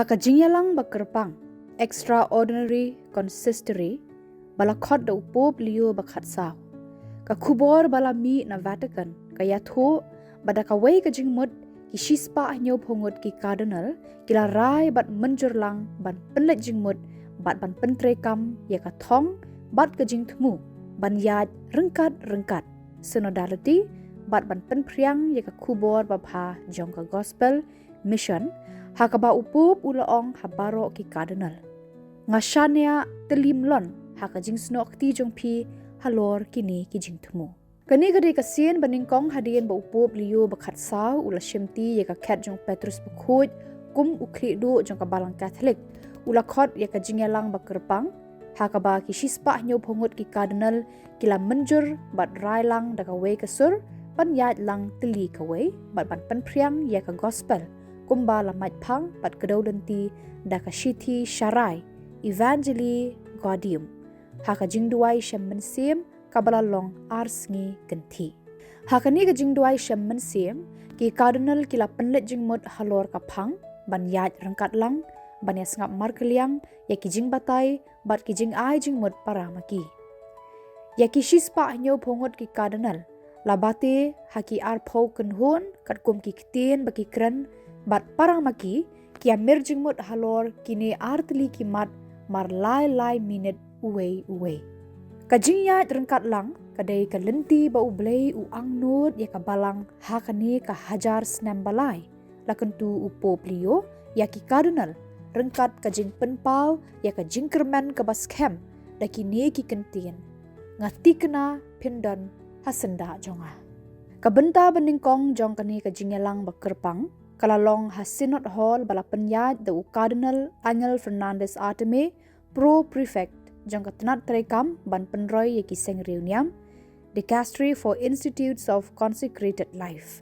Haka jingyalang bakerpang, extraordinary consistory, bala khot da upop liyo bakhat sao. Ka kubor bala mi na Vatican, ka yatho, bada ka way ka jingmut, ki shispa nyo phongot ki cardinal, kila rai bat menjurlang, ban penlet jingmut, bat ban pentrekam, ya ka thong, bat ka jing thmu, ban yad rengkat, synodality, bat ban penpriang, ya ka kubor babha jong ka gospel, mission, hakaba upup ulaong habaro ki cardinal. Ngashania telimlon haka jing snok ti jong pi halor kini ki jing thumu. Kani gade ka sien baningkong hadien ba upup liyo bakhat saw ula shimti ya ka kat jong Petrus bakhuj kum ukri do jong ka balang Catholic ula khot ya ka jingyalang bakerpang hakaba ki shispa nyo phongut ki cardinal kila menjur bat rai lang da ka we ka sur pan yat lang teli ka we bat ban panpriang ya ka gospel kumba la mait phang pat kedau lenti da ka shithi sharai evangeli gaudium haka jingduai shem mensim kabala long arsngi genti hakani ka jingduai shem mensim ki cardinal kila penlet jingmut halor ka phang ban yat rangkat lang ban ya sngap markeliang ya ki jing batai bat ki jing ai jingmut paramaki ya ki shispa nyo phongot ki cardinal labate haki ar phau kenhun kat kum ki kitien baki kran bat paramaki ki amir jingmut halor kini artli ki mat mar lai minute uwe ka jingyat rengkat lang kadai ka lenti ba ublei u angnut ya ka balang hakani ka hajar snam balai lakentu upop liyo ya ki cardinal rengkat ka jing penpau ya ka jingkerman ka baskem da kini ki kentien ngati kena pindon hasenda jonga ka benta beningkong jong kani ka jingyalang bakerpang kalalong hasinot hall bala penyat the cardinal Angel Fernandez Arteme pro prefect jong katanat trekam ban penroy yaki seng reuniam dicastery for institutes of consecrated life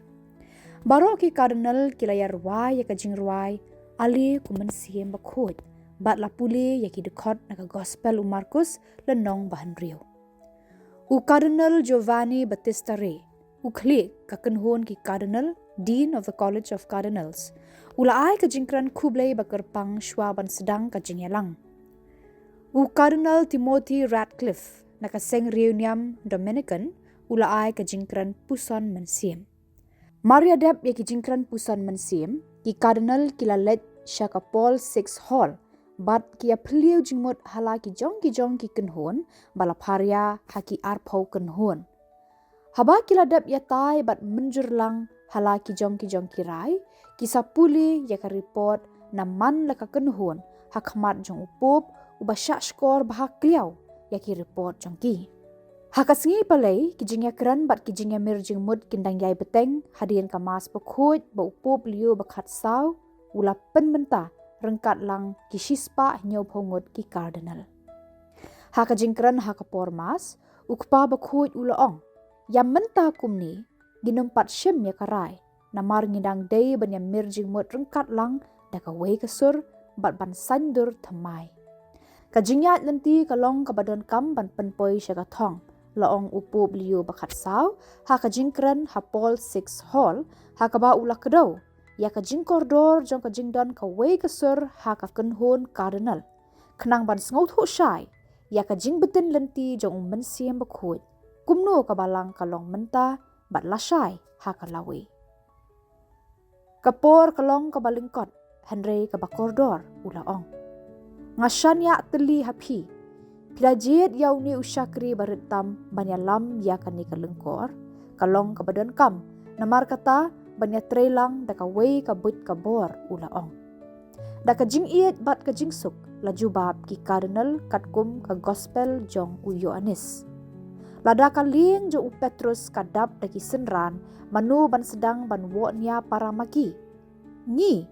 baro ki cardinal kilayar ruai yaka jingruai ali kumen siem bakhot bat la pule yaki dekot naka gospel Markus lenong bahan rio u cardinal Giovanni Battista Re u klik kakenhon ki cardinal Dean of the College of Cardinals. Ulaay ka jingkran kublay bakerpang shwaban sedang ka jingyalang. U Cardinal Timothy Radcliffe nakaseng reuniam Dominican ulaay ka jingkran puson mensim. Maria Deb ya ki jingkran puson mensim ki Cardinal kilalet siya ka Paul VI Hall bat kia pliu jingmut hala ki jong ki kenhon balaparia haki arpau kenhon. Haba kiladap ya tai bat menjur lang hala ki jong kirai kisah puli ya ka report na man la ka kenhon hakmat jong upop ubasya skor bahak kliau ya ki report jong ki hakasngi palai ki jingya kran bat ki jingya mir jingmut kindang yai beteng hadien ka mas pokhuj ba upop liu bakhat saw ula penmenta rengkat lang ki shispa nyo phongot ki cardinal haka jingkran haka pormas ukpa bakhuj ula ong yang menta kumni ginumpat shem ya karai namar ngidang day ban ya mirjing mut rengkat lang da ka wei kasur bat ban sandur thamai ka jingyat lenti ka long ka badon kam ban penpoi sya ka thong laong upu liu bakhat saw ha ka jingkran ha Paul VI Hall ha ka ba ula kedo ya ka jing koridor jong ka jingdon ka wei kasur ha ka kenhon cardinal kenang ban sngot hu shai ya ka jing beten lenti jong mensiam bakhut kumno ka balang ka long menta bat lasai hakalawi. Kapor kalong kabalingkot, Henry kabakordor ulaong. Ngasanya teli hapi, pilajit yaw ni usyakri baritam banyalam yakani kalengkor, kalong kabadon kam, namar kata banya trelang dakaway kabut kabor ulaong. Daka jing iit bat ka jing suk, lajubab ki cardinal katkum ka gospel jong uyo anis. Lada kaling jo Petrus kadap daki senran manu ban sedang ban woknya para maki. Ngi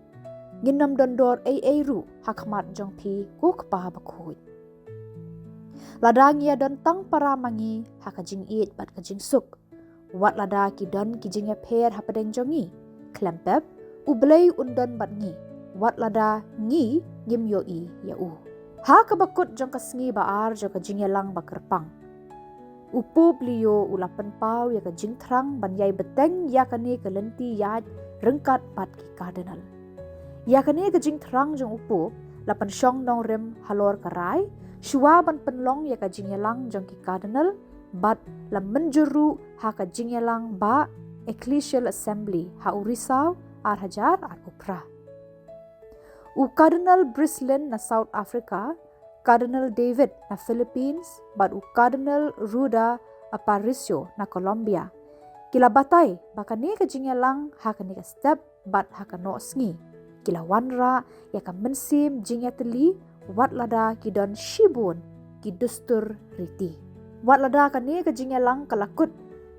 nginam dondor ru hakmat jong pi kuk pa bakhuj. Lada ngia don tang para mangi hakajing it bat kajing suk. Wat lada ki don ki jingya per hapadeng jongi. Klempep ublei undon bat ngi. Wat lada ngi ngim yo i ya u. Ha kabakut jong kasngi baar jong kajingya lang bakerpang. Upop liyo ulapan pau ya ka jingtrang ban yai beteng ya kani kelenti yat rengkat pat ki cardinal. Ya kani ka jing thrang jong upu lapan syong nong rem halor karai shua ban penlong ya ka jing yalang jong ki cardinal bat la menjuru ha ka jing yalang ba ecclesial assembly ha urisau ar hajar ar upra. U Cardinal Brislin na South Africa, Cardinal David na Philippines, bat u Cardinal Ruda Aparicio na Colombia. Kila batay baka ni ka jing yalang ha ka ni ka step bat ha ka no sngi. Kila wanra ya ka mensim jingya teli wat lada ki don shibun ki dustur riti. Wat lada ka ni ka jingya lang kalakut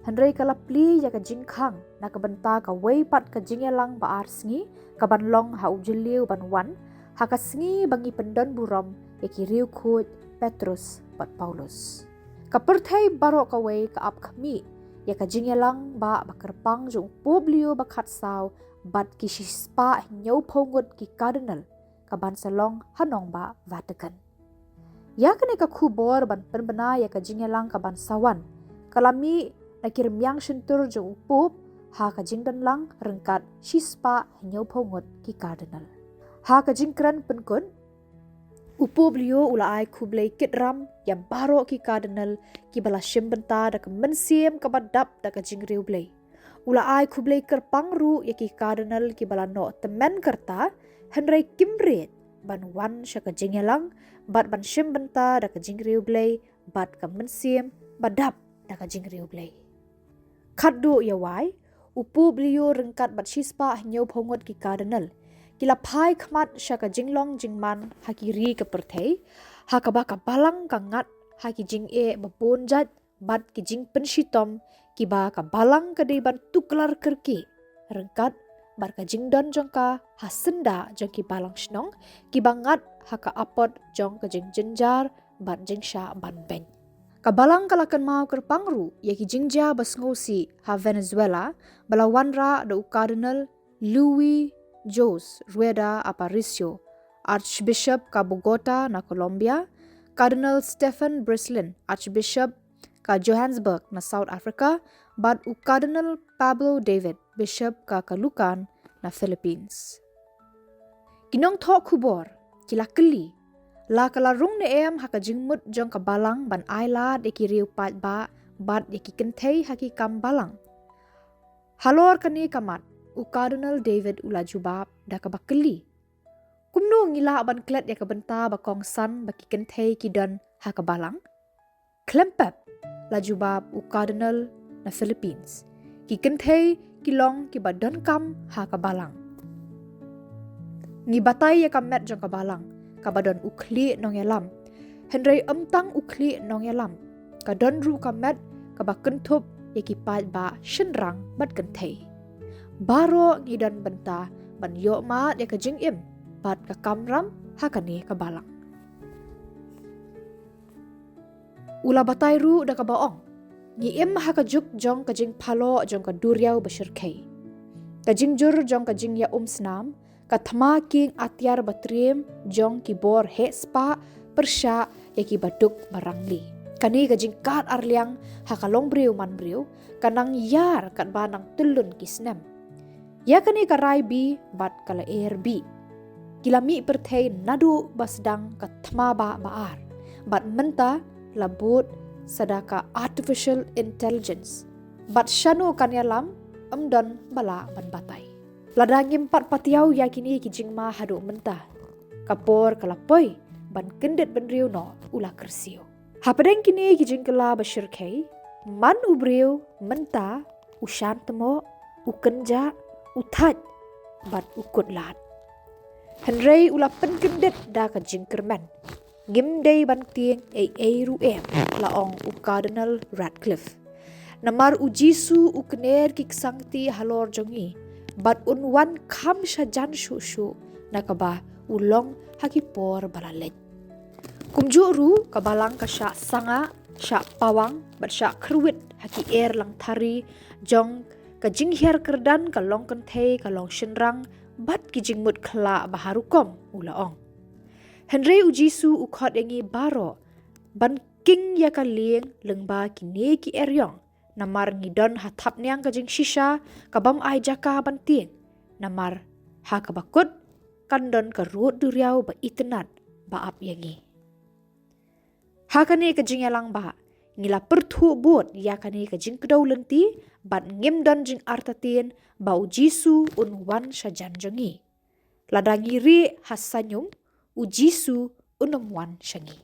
handrai kalapli ya ka jingkhang na ka benta ka wei pat ka jingya lang ba arsngi ka banlong ha ujiliu ban wan ha ka sngi bangi pendon burom ya ki riu khut Petrus bat Paulus. Ka perthai barok ka wei ka ap khami ya ka jingya lang ba bakerpang jung publio bakat saw bat ki shispa nyau pongot ki cardinal ka ban salong hanong ba Vatican. Ya kene ka khubor ban penbena ya ka jingyalang ka ban sawan. Kalami na kirmyang shintur jong upop ha ka jingdan lang rengkat shispa nyau pongot ki cardinal. Ha ka jingkran penkun upop liyo ula ai kublai kitram ya baro ki cardinal ki bala shimbenta da ka mensim ka badap da ka jingriu blai. Ula ai kublai kerpang ru ya ki cardinal ki bala no temen kerta henry kimret ban wan syaka jingyalang bat ban shimbenta da ka jingriu blai bat ka mensim badap da ka jingriu blai. Kaddo ya wai upu bliyo rengkat bat shispa nyau pongot ki cardinal kila pai khmat syaka jinglong jingman hakiri ke perthei haka baka balang kangat haki jing e babonjat bat ki jing penshitom ki ba ka balang ka dei ban tuklar kerki rengkat bar ka jing don jongka hasenda jong ki balang shnong ki bangat haka apot jong ka jing jenjar ban jing sha ban ben. Ka balang kalakan mau kerpangru ya ki jingja bas ngosi ha Venezuela balawanra da u Cardinal Louis Jose Rueda Aparicio, Archbishop ka Bogota na Colombia, Cardinal Stephen Brislin, Archbishop ka Johannesburg na South Africa, bat u Cardinal Pablo David, Bishop ka Caloocan na Philippines. Kinong thok kubor, kila keli, la kalarung ne em haka jingmut jong ka balang ban aila de ki riu pat ba, bat de ki kentei haki kam balang. Halor kani kamat, u Cardinal David ula jubab da ka bakeli. Kumno ngila ban klet ya ka benta bakong san baki kentei ki don haka balang. Klempep la jubab u Cardinal na Philippines. Ki kentei kilong ki badon kam haka balang. Ngi batay ya ka met jong ka balang. Ka badon ukli nong yalam. Henry emtang ukli nong yalam. Ka don ru ka met ka bakentup ya ki pat ba shenrang bat kentei. Baro ngidan benta ban yo ma ya ka jing im bat ka kamram hakani ka balang. Ula batay ru da ka baong. Ngi im ha ka juk jong ka jing palo jong ka duriau basirkei. Ka jing jur jong ka jing ya snam ka thama king atyar batrim jong ki bor he spa persya ya ki baduk barangli. Kani ka jing kat arliang ha ka long briu man briu kanang yar kat banang tulun ki snem. Ya kani ka rai bi bat kala air bi. Kilami perthei nadu basdang ka thma ba baar. Bat menta labut sadaka artificial intelligence. Bat shanu kanyalam amdon bala ban batay. Ladangim pat patiau yakini ki jingma hadu menta. Kapor kalapoi ban kendet benriu no ula kersiu. Hapadeng kini ki jingkala basirkei man ubriu menta ushantemo ukenja utat bat ukut lat. Henry ula penkendet da ka jingkerman. Gim day ban tieng ru em laong u Cardinal Radcliffe. Namar u Jisu u kner ki sangti halor jongi. Bat unwan kam syajan shu nakaba ulong hakipor balalet. Kumjuru kabalang ka sya sanga sya pawang bat sya kruwit haki air lang thari jong ka jinghiar kerdan ka long kentei ka long shenrang bat ki jingmut khla baharukom ulaong. Henry u Jisu u khot engi baro ban king ya ka lieng lengba ki ne ki eryong namar ngidon hathap niang ka jing shisha kabam ai jaka ban tieng namar ha ka bakut kandon ka ruot duriau ba itenat ba ap yangi. Hakani ka jingelang ba ngila pertu bot yakani ka jing kedau lenti bat ngem don jing artatin bau jisu un wan shajan jangi. Ladangi ri hasanyum u jisu unum wan shangi.